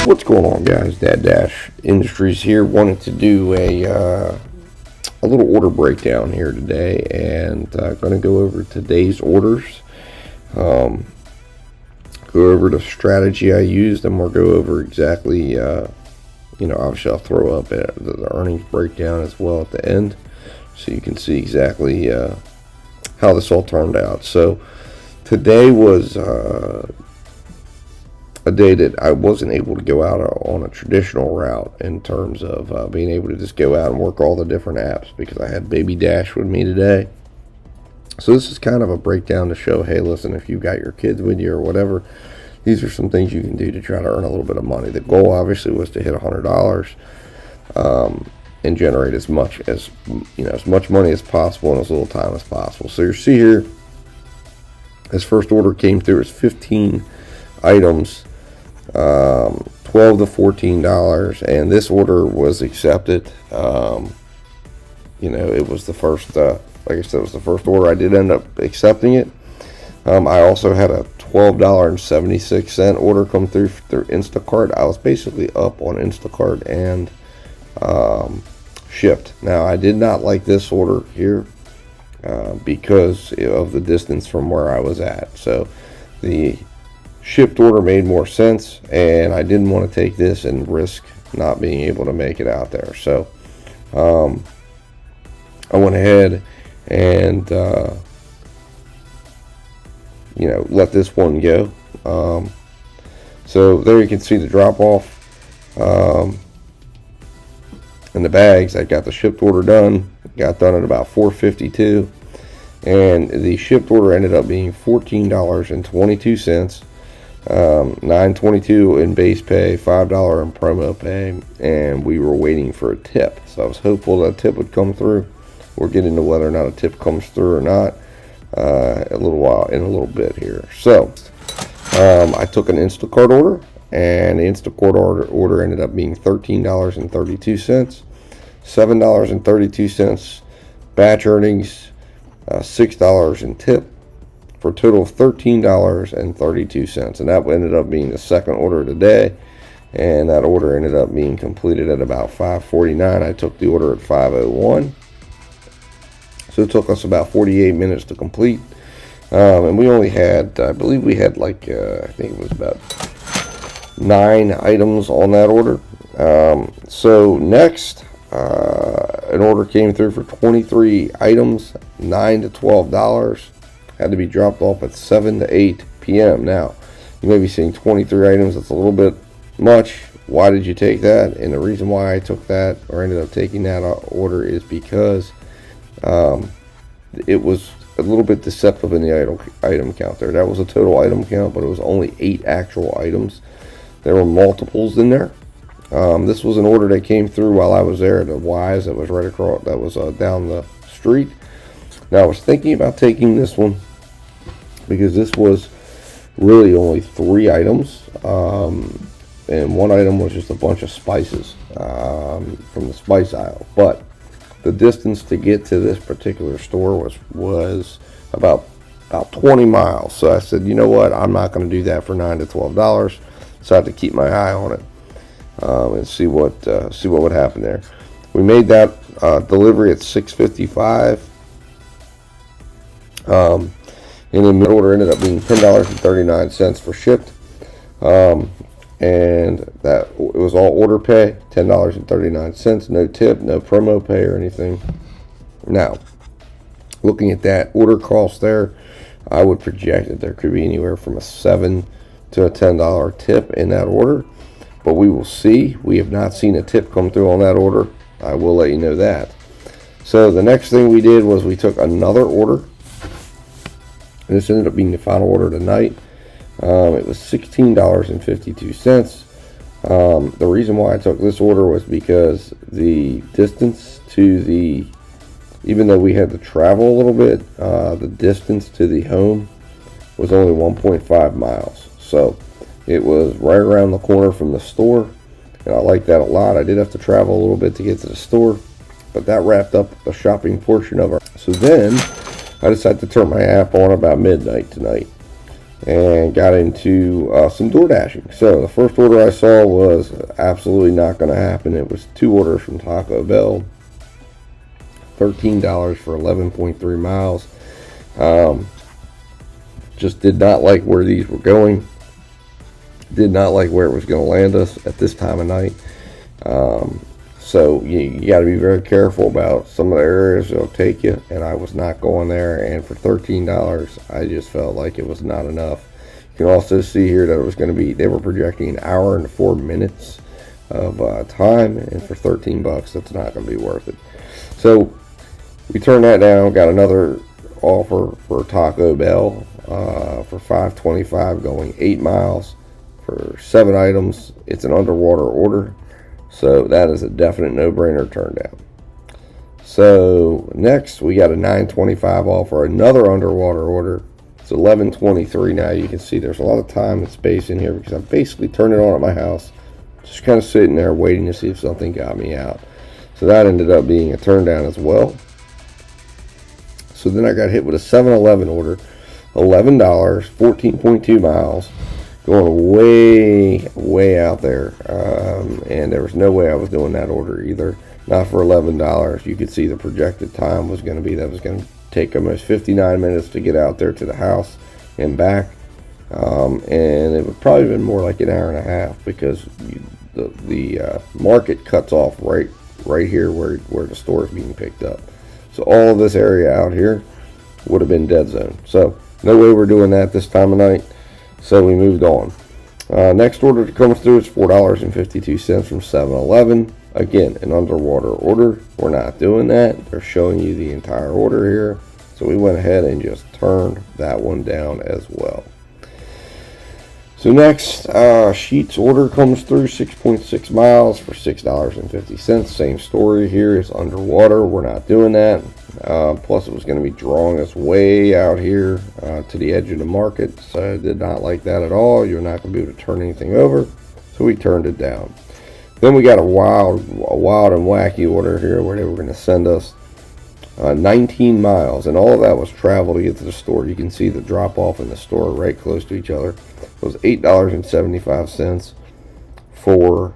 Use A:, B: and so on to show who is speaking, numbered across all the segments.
A: What's going on, guys? Dad Dash Industries here. Wanted to do a little order breakdown here today, and going to go over today's orders. Go over the strategy I used, and we'll go over exactly. Obviously I'll throw up the earnings breakdown as well at the end, so you can see exactly how this all turned out. So today was a day that I wasn't able to go out on a traditional route in terms of being able to just go out and work all the different apps, because I had Baby Dash with me today. So this is kind of a breakdown to show, hey, listen, if you've got your kids with you or whatever, these are some things you can do to try to earn a little bit of money. The goal obviously was to hit $100 and generate as much money as possible in as little time as possible. So you see here, this first order came through as 15 items, $12 to $14, and this order was accepted. It was the first, like I said, it was the first order. I did end up accepting it. I also had a $12.76 order come through Instacart. I was basically up on Instacart and Shipt. Now, I did not like this order here because of the distance from where I was at. So the Shipt order made more sense, and I didn't want to take this and risk not being able to make it out there. So I went ahead and let this one go. So there you can see the drop off in the bags. I got the Shipt order done. Got done at about 4:52, and the Shipt order ended up being $14.22. $9.22 in base pay, $5 in promo pay, and we were waiting for a tip. So I was hopeful that a tip would come through. We'll get into whether or not a tip comes through or not in a little bit here. So I took an Instacart order, and the Instacart order ended up being $13.32, $7.32 batch earnings, $6 in tip, for a total of $13.32, and that ended up being the second order of the day, and that order ended up being completed at about 5:49. I took the order at 5:01, so it took us about 48 minutes to complete, and we only had, I believe we had I think it was about 9 items on that order. So next, an order came through for 23 items, $9 to $12. Had to be dropped off at 7 to 8 p.m. Now, you may be seeing 23 items. That's a little bit much. Why did you take that? And the reason why I took that, or ended up taking that order, is because it was a little bit deceptive in the item count there. That was a total item count, but it was only 8 actual items. There were multiples in there. This was an order that came through while I was there at the Wise that was right across, that was down the street. Now, I was thinking about taking this one because this was really only 3 items, and one item was just a bunch of spices from the spice aisle. But the distance to get to this particular store was about 20 miles. So I said, you know what, I'm not going to do that for $9 to $12. So I had to keep my eye on it and see what would happen there. We made that delivery at 6:55. And then the order ended up being $10.39 for Shipt, and that it was all order pay, $10.39, no tip, no promo pay or anything. Now, looking at that order cost there, I would project that there could be anywhere from a $7 to a $10 tip in that order, but we will see. We have not seen a tip come through on that order. I will let you know that. So the next thing we did was we took another order. This ended up being the final order tonight. It was $16.52. The reason why I took this order was because the distance to even though we had to travel a little bit, the distance to the home was only 1.5 miles. So it was right around the corner from the store, and I like that a lot. I did have to travel a little bit to get to the store, but that wrapped up the shopping portion of our. So then I decided to turn my app on about midnight tonight. and got into some door dashing. So the first order I saw was absolutely not going to happen. It was 2 orders from Taco Bell, $13 for 11.3 miles. Just did not like where these were going. Did not like where it was going to land us at this time of night. So you got to be very careful about some of the areas they'll take you, and I was not going there. And for $13, I just felt like it was not enough. You can also see here that it was going to be, they were projecting an hour and 4 minutes of time, and for $13, that's not going to be worth it. So we turned that down, got another offer for Taco Bell for $5.25, going 8 miles for 7 items. It's an underwater order. So that is a definite no-brainer turn down. So next we got a $9.25 offer, another underwater order. It's $11.23 now. You can see there's a lot of time and space in here because I basically turned it on at my house. Just kind of sitting there waiting to see if something got me out. So that ended up being a turn down as well. So then I got hit with a 7-Eleven order, $11, 14.2 miles. Going way out there, and there was no way I was doing that order either. Not for $11. You could see the projected time was going to be, that was going to take almost 59 minutes to get out there to the house and back, and it would probably have been more like an hour and a half because the market cuts off right here where the store is being picked up. So all of this area out here would have been dead zone. So no way we're doing that this time of night. So we moved on. Next order that comes through is $4.52 from 7-Eleven. Again, an underwater order. We're not doing that. They're showing you the entire order here. So we went ahead and just turned that one down as well. So next, Shipt's order comes through, 6.6 miles for $6.50. Same story here. It's underwater. We're not doing that. Plus, it was going to be drawing us way out here to the edge of the market. So I did not like that at all. You're not going to be able to turn anything over. So we turned it down. Then we got a wild and wacky order here where they were going to send us 19 miles. And all of that was travel to get to the store. You can see the drop off in the store right close to each other. It was $8.75 for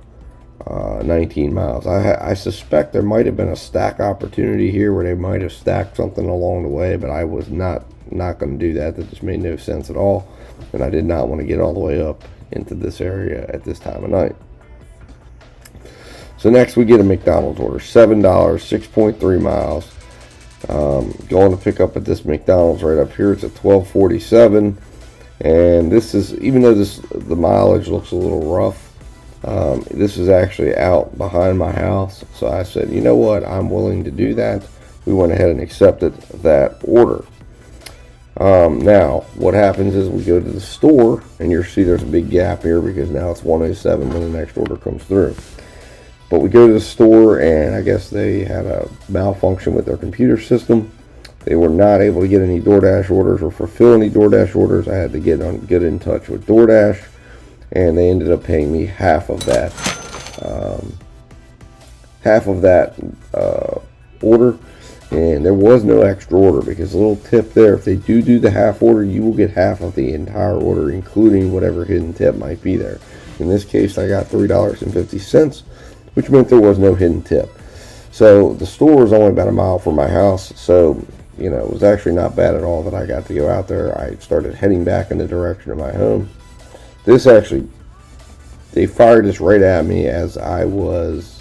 A: 19 miles. I suspect there might have been a stack opportunity here where they might have stacked something along the way, but I was not going to do that. That just made no sense at all, and I did not want to get all the way up into this area at this time of night. So next we get a McDonald's order, $7, 6.3 miles. Going to pick up at this McDonald's right up here. It's at 12:47, and this is, even though the mileage looks a little rough, this is actually out behind my house. So I said, you know what, I'm willing to do that. We went ahead and accepted that order. Now what happens is we go to the store, and you'll see there's a big gap here because now it's 1:07 when the next order comes through. But we go to the store, and I guess they had a malfunction with their computer system. They were not able to get any DoorDash orders or fulfill any DoorDash orders. I had to get in touch with DoorDash, and they ended up paying me half of that order. And there was no extra order because a little tip there, if they do the half order, you will get half of the entire order, including whatever hidden tip might be there. In this case, I got $3.50, which meant there was no hidden tip. So the store was only about a mile from my house, so it was actually not bad at all that I got to go out there. I started heading back in the direction of my home. This actually, they fired this right at me as I was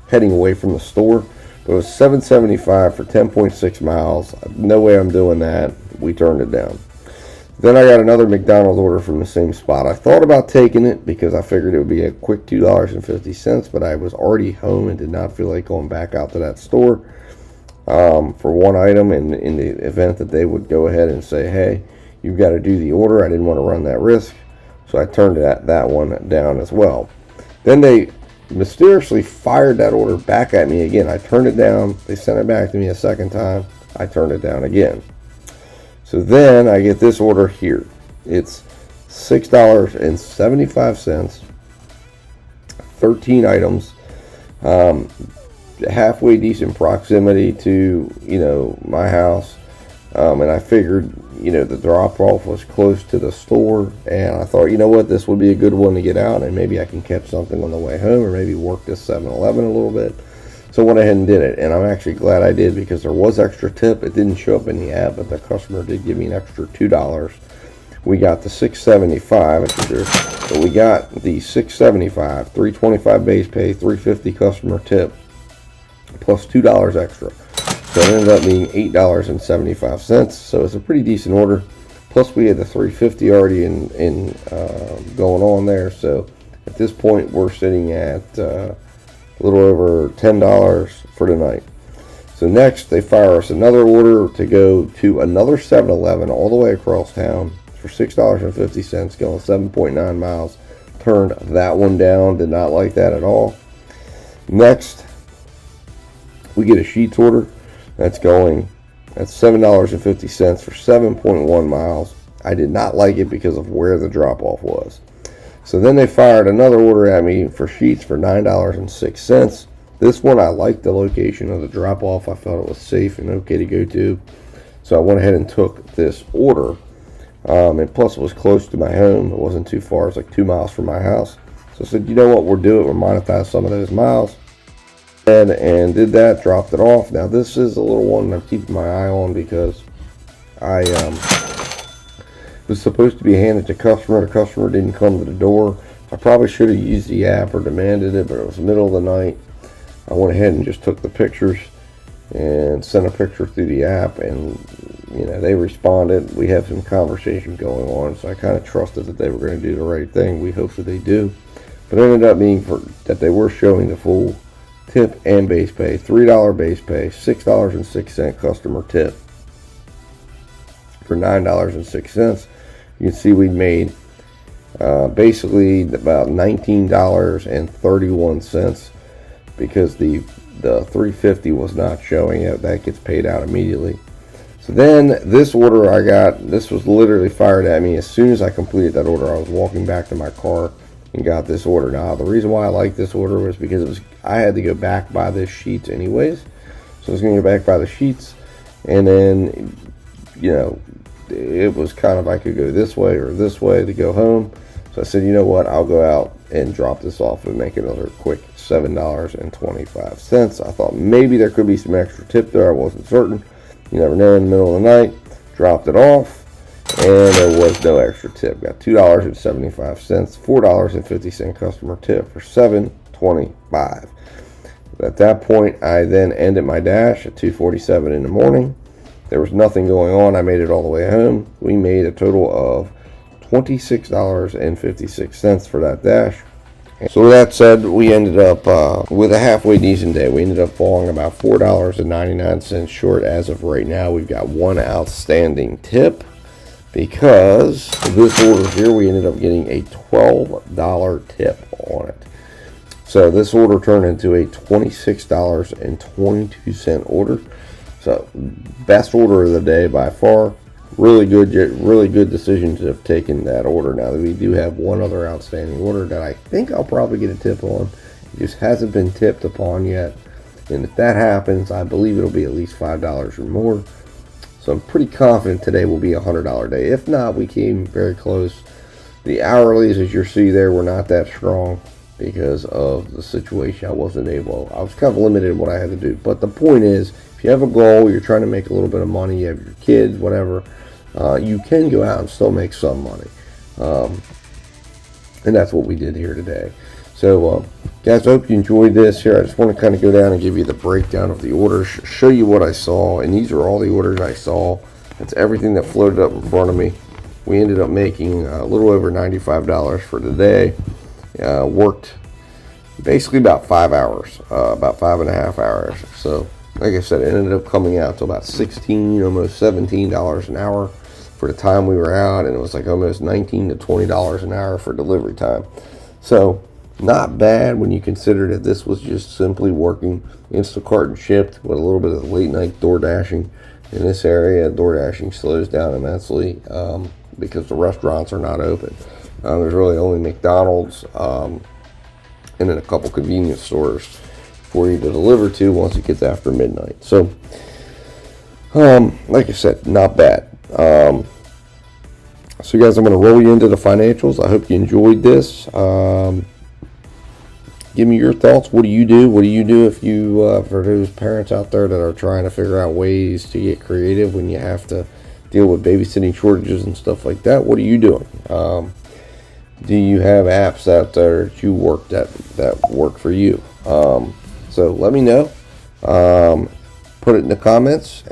A: heading away from the store. It was $7.75 for 10.6 miles. No way I'm doing that. We turned it down. Then I got another McDonald's order from the same spot. I thought about taking it because I figured it would be a quick $2.50, but I was already home and did not feel like going back out to that store for one item. And in the event that they would go ahead and say, hey, you've got to do the order, I didn't want to run that risk. So I turned that one down as well. Then they mysteriously fired that order back at me again. I turned it down. They sent it back to me a second time. I turned it down again. So then I get this order here. It's $6.75, 13 items, halfway decent proximity to, my house. And I figured, the drop-off was close to the store, and I thought, this would be a good one to get out, and maybe I can catch something on the way home, or maybe work this 7-Eleven a little bit. So I went ahead and did it, and I'm actually glad I did, because there was extra tip. It didn't show up in the app, but the customer did give me an extra $2. We got the $6.75, so we got the $6.75, $3.25 base pay, $3.50 customer tip, plus $2 extra. So it ended up being $8.75. So it's a pretty decent order. Plus we had the $3.50 already in going on there. So at this point we're sitting at a little over $10 for the night. So next they fire us another order to go to another 7-Eleven all the way across town for $6.50, going 7.9 miles. Turned that one down. Did not like that at all. Next we get a Sheets order. That's $7.50 for 7.1 miles. I did not like it because of where the drop-off was. So then they fired another order at me for Sheets for $9.06. This one I liked the location of the drop-off. I felt it was safe and okay to go to. So I went ahead and took this order. And plus it was close to my home. It wasn't too far. It was like 2 miles from my house. So I said, you know what, we'll do it. We'll monetize some of those miles. And did that, dropped it off. Now this is a little one I'm keeping my eye on, because I was supposed to be handed to customer. The customer didn't come to the door. I probably should have used the app or demanded it, but it was the middle of the night. I went ahead and just took the pictures and sent a picture through the app, and they responded. We have some conversation going on, so I kind of trusted that they were going to do the right thing. We hope that they do, but it ended up being that they were showing the full tip and base pay. $3 base pay, $6.06 customer tip for $9.06. You can see we made basically about $19.31, because the $3.50 was not showing it. That gets paid out immediately. So then this order I got, this was literally fired at me as soon as I completed that order. I was walking back to my car and got this order. Now the reason why I like this order was because I had to go back by this Sheets anyways. So I was going to go back by the Sheets, and then it was kind of, I could go this way or this way to go home. So I said, you know what, I'll go out and drop this off and make another quick $7.25. I thought maybe there could be some extra tip there. I wasn't certain. You never know, in the middle of the night. Dropped it off, and there was no extra tip. Got $2.75, $4.50 customer tip for $7.25. At that point, I then ended my dash at 2:47 in the morning. There was nothing going on. I made it all the way home. We made a total of $26.56 for that dash. So with that said, we ended up with a halfway decent day. We ended up falling about $4.99 short. As of right now, we've got one outstanding tip, because this order here, we ended up getting a $12 tip on it. So this order turned into a $26.22 order. So best order of the day by far. Really good decision to have taken that order. Now we do have one other outstanding order that I think I'll probably get a tip on. It just hasn't been tipped upon yet. And if that happens, I believe it'll be at least $5 or more. So I'm pretty confident today will be a $100 day. If not, we came very close. The hourlies, as you see there, were not that strong because of the situation. I was kind of limited in what I had to do. But the point is, if you have a goal, you're trying to make a little bit of money, you have your kids, whatever, you can go out and still make some money. And that's what we did here today. So, guys, I hope you enjoyed this here. I just want to kind of go down and give you the breakdown of the orders, show you what I saw. And these are all the orders I saw. That's everything that floated up in front of me. We ended up making a little over $95 for the day. Worked basically about 5 hours, about 5.5 hours. So, like I said, it ended up coming out to about $16, almost $17 an hour for the time we were out, and it was like almost $19 to $20 an hour for delivery time. So not bad when you consider that this was just simply working Instacart and Shipt with a little bit of late night door dashing. In this area, door dashing slows down immensely because the restaurants are not open. There's really only McDonald's and then a couple convenience stores for you to deliver to once it gets after midnight. So Like I said, not bad. So guys, I'm going to roll you into the financials. I hope you enjoyed this. Give me your thoughts. What do you do? What do you do if you, for those parents out there that are trying to figure out ways to get creative when you have to deal with babysitting shortages and stuff like that? What are you doing? Do you have apps out there that you work that work for you? So let me know. Put it in the comments.